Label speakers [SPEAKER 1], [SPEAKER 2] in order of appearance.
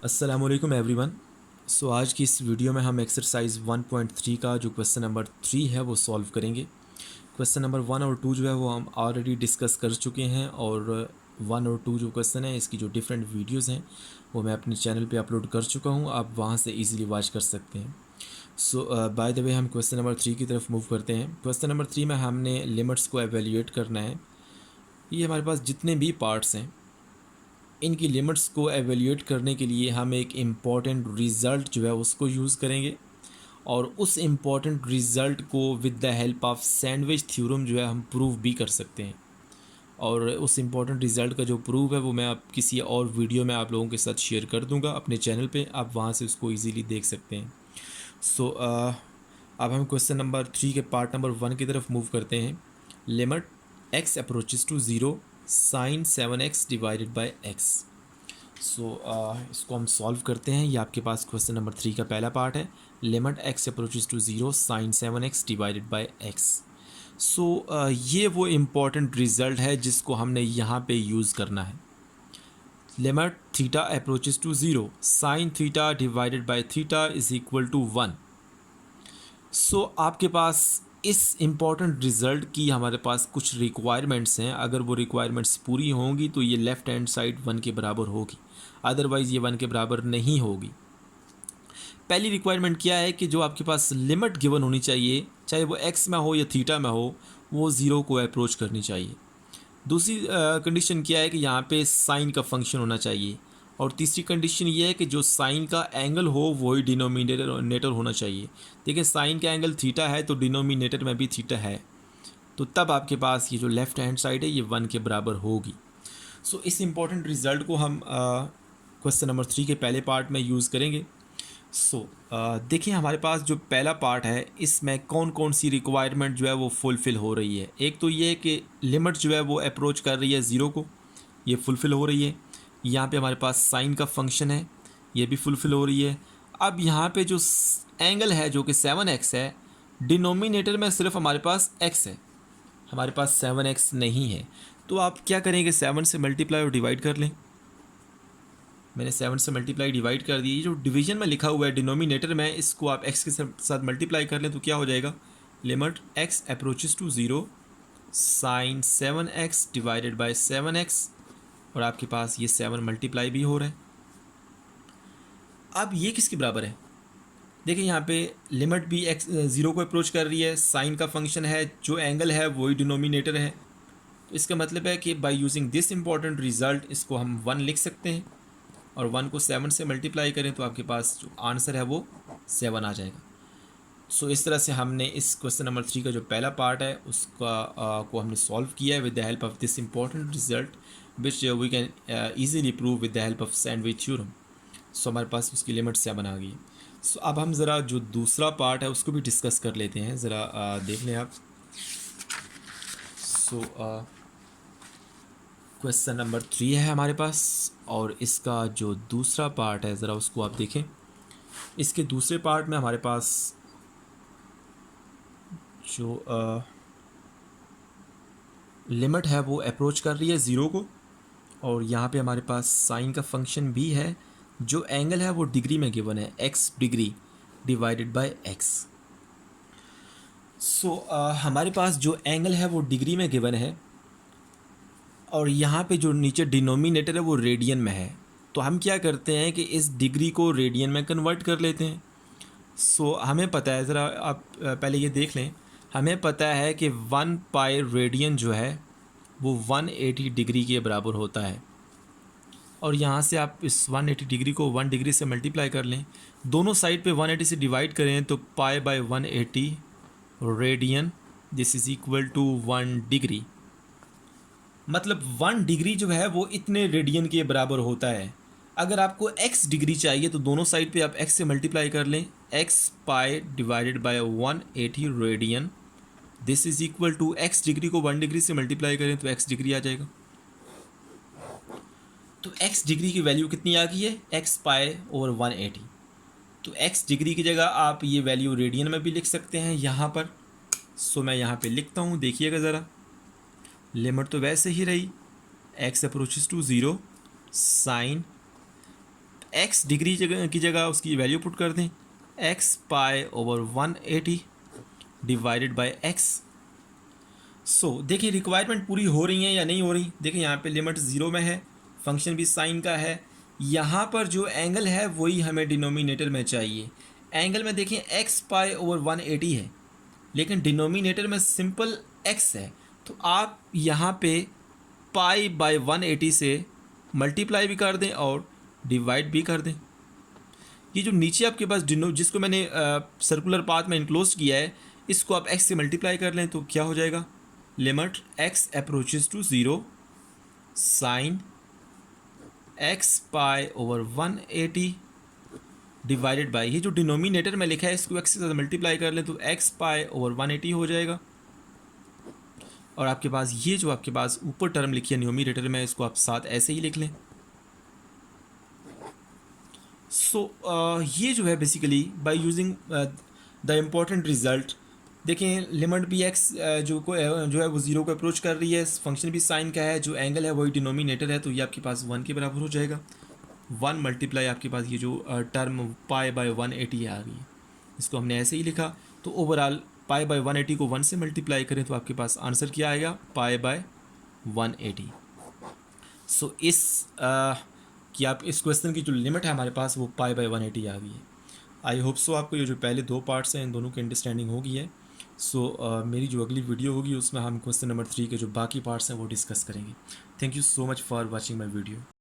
[SPEAKER 1] अस्सलामुअलैकुम एवरीवन। सो आज की इस वीडियो में हम एक्सरसाइज 1.3 का जो क्वेश्चन नंबर 3 है वो सॉल्व करेंगे। क्वेश्चन नंबर 1 और 2 जो है वो हम ऑलरेडी डिस्कस कर चुके हैं और 1 और 2 जो क्वेश्चन है इसकी जो डिफरेंट वीडियोस हैं वो मैं अपने चैनल पे अपलोड कर चुका हूँ, आप वहाँ से इजीली वॉच कर सकते हैं। सो बाय द वे हम क्वेश्चन नंबर 3 की तरफ मूव करते हैं। क्वेश्चन नंबर 3 में हमने लिमिट्स को एवेल्यूएट करना है। ये हमारे पास जितने भी पार्ट्स हैं इनकी लिमिट्स को एवेल्यूएट करने के लिए हम एक इम्पॉर्टेंट रिज़ल्ट जो है उसको यूज़ करेंगे और उस इम्पॉर्टेंट रिज़ल्ट को with the help of sandwich theorem जो है हम प्रूव भी कर सकते हैं। और उस इम्पॉर्टेंट रिज़ल्ट का जो प्रूफ है वो मैं आप किसी और वीडियो में आप लोगों के साथ शेयर कर दूंगा अपने चैनल पे, आप वहाँ से उसको इजीली देख सकते हैं। सो अब हम क्वेश्चन नंबर 3 के पार्ट नंबर 1 की तरफ मूव करते हैं। Limit x approaches to zero sine 7x divided by x. So इसको हम सॉल्व करते हैं। ये आपके पास क्वेश्चन नंबर 3 का पहला पार्ट है। Limit x approaches to zero sine 7x divided by x. So ये वो इम्पॉर्टेंट रिज़ल्ट है जिसको हमने यहाँ पे यूज़ करना है। Limit theta approaches to zero sine theta divided by theta is equal to 1। So आपके पास इस इम्पॉर्टेंट रिज़ल्ट की हमारे पास कुछ रिक्वायरमेंट्स हैं। अगर वो रिक्वायरमेंट्स पूरी होंगी तो ये लेफ़्ट हैंड साइड 1 के बराबर होगी, अदरवाइज़ ये 1 के बराबर नहीं होगी। पहली रिक्वायरमेंट क्या है कि जो आपके पास लिमिट गिवन होनी चाहिए, चाहे वो एक्स में हो या थीटा में हो, वो ज़ीरो को अप्रोच करनी चाहिए। दूसरी कंडीशन क्या है कि यहाँ पे साइन का फंक्शन होना चाहिए। और तीसरी कंडीशन ये है कि जो साइन का एंगल हो वही डिनोमिनेटर होना चाहिए। देखिए साइन का एंगल थीटा है तो डिनोमिनेटर में भी थीटा है, तो तब आपके पास ये जो लेफ़्ट हैंड साइड है ये 1 के बराबर होगी। सो इस इम्पॉर्टेंट रिज़ल्ट को हम क्वेश्चन नंबर 3 के पहले पार्ट में यूज़ करेंगे। देखिए हमारे पास जो पहला पार्ट है इसमें कौन कौन सी रिक्वायरमेंट जो है वो फुलफ़िल हो रही है। एक तो ये है कि लिमिट जो है वो अप्रोच कर रही है ज़ीरो को, ये फुलफ़िल हो रही है। यहाँ पे हमारे पास साइन का फंक्शन है, ये भी फुलफ़िल हो रही है। अब यहाँ पे जो एंगल है जो कि 7x है, डिनोमिनेटर में सिर्फ हमारे पास x है, हमारे पास 7x नहीं है। तो आप क्या करेंगे, 7 से मल्टीप्लाई और डिवाइड कर लें। मैंने 7 से मल्टीप्लाई डिवाइड कर दी। जो डिवीजन में लिखा हुआ है डिनोमिनेटर में, इसको आप x के साथ मल्टीप्लाई कर लें तो क्या हो जाएगा, limit x approaches to zero sine 7x divided by 7x, और आपके पास ये 7 मल्टीप्लाई भी हो रहा है। अब ये किसके बराबर है, देखिए यहाँ पे लिमिट भी x ज़ीरो को अप्रोच कर रही है, साइन का फंक्शन है, जो एंगल है वही डिनोमिनेटर है। तो इसका मतलब है कि by using this important result इसको हम 1 लिख सकते हैं, और 1 को 7 से मल्टीप्लाई करें तो आपके पास जो आंसर है वो 7 आ जाएगा। सो इस तरह से हमने इस क्वेश्चन नंबर 3 का जो पहला पार्ट है उसका को हमने सॉल्व किया है with the help of this important result which we can easily prove with the help of sandwich theorem. So हमारे पास उसकी लिमिट 7 आ गई। सो अब हम ज़रा जो दूसरा पार्ट है उसको भी डिस्कस कर लेते हैं, ज़रा देख लें आप। सो क्वेश्चन नंबर 3 है हमारे पास, और इसका जो दूसरा पार्ट है ज़रा उसको आप देखें। इसके दूसरे पार्ट में हमारे पास जो लिमिट है वो अप्रोच कर रही है ज़ीरो को, और यहाँ पे हमारे पास साइन का फंक्शन भी है, जो एंगल है वो डिग्री में गिवन है, x degree divided by x। सो हमारे पास जो एंगल है वो डिग्री में गिवन है, और यहाँ पे जो नीचे डिनोमिनेटर है वो रेडियन में है। तो हम क्या करते हैं कि इस डिग्री को रेडियन में कन्वर्ट कर लेते हैं। सो हमें पता है, ज़रा आप पहले ये देख लें, हमें पता है कि 1 पाई रेडियन जो है वो 180 डिग्री के बराबर होता है, और यहाँ से आप इस 180 डिग्री को 1 डिग्री से मल्टीप्लाई कर लें, दोनों साइड पे 180 से डिवाइड करें तो pi by 180 radian this is equal to 1 degree. मतलब 1 डिग्री जो है वो इतने रेडियन के बराबर होता है। अगर आपको x डिग्री चाहिए तो दोनों साइड पे आप x से मल्टीप्लाई कर लें, x pi divided by 180 radian this is equal to x degree को 1 डिग्री से मल्टीप्लाई करें तो x डिग्री आ जाएगा। तो x डिग्री की वैल्यू कितनी आ गई है, x पाई ओवर 180। तो x डिग्री की जगह आप ये वैल्यू रेडियन में भी लिख सकते हैं यहाँ पर। सो मैं यहाँ पे लिखता हूँ, देखिएगा ज़रा। लिमिट तो वैसे ही रही, x approaches to zero sine x degree की जगह उसकी वैल्यू पुट कर दें, x pi over 180 divided by x. So देखिए रिक्वायरमेंट पूरी हो रही है या नहीं हो रही। देखिए यहाँ पे लिमिट ज़ीरो में है, फंक्शन भी साइन का है, यहाँ पर जो एंगल है वही हमें डिनोमिनेटर में चाहिए। एंगल में देखिए एक्स पाई ओवर 180 है, लेकिन डिनोमिनेटर में सिंपल एक्स है, तो आप यहाँ पे पाई बाय 180 से मल्टीप्लाई भी कर दें और डिवाइड भी कर दें। ये जो नीचे आपके पास जिसको मैंने सर्कुलर पाथ में इनक्लोज किया है, इसको आप x से मल्टीप्लाई कर लें तो क्या हो जाएगा, limit x approaches to zero sine x pi over 180 divided by, ये जो डिनोमिनेटर में लिखा है इसको x के साथ मल्टीप्लाई कर लें तो x पाई ओवर 180 हो जाएगा। और आपके पास ये जो आपके पास ऊपर टर्म लिखी है न्यूमरेटर में, इसको आप साथ ऐसे ही लिख लें। सो ये जो है basically by using the important result, देखें लिमिट भी एक्स जो है वो ज़ीरो को अप्रोच कर रही है, फंक्शन भी साइन का है, जो एंगल है वही डिनोमिनेटर है, तो ये आपके पास 1 के बराबर हो जाएगा। 1 मल्टीप्लाई आपके पास ये जो टर्म पाई बाय 180 आ गई है, इसको हमने ऐसे ही लिखा। तो ओवरऑल पाई बाय 180 को 1 से मल्टीप्लाई करें तो आपके पास आंसर क्या आएगा, पाई बाय 180। सो इस कि आप इस क्वेश्चन की जो लिमिट है हमारे पास वो पाई बाय 180 आ गई है। आई होप सो आपको ये जो पहले दो पार्ट्स हैं इन दोनों की अंडरस्टैंडिंग हो गई है। सो मेरी जो अगली वीडियो होगी उसमें हम क्वेश्चन नंबर 3 के जो बाकी पार्ट्स हैं वो डिस्कस करेंगे। Thank you so much for watching my video.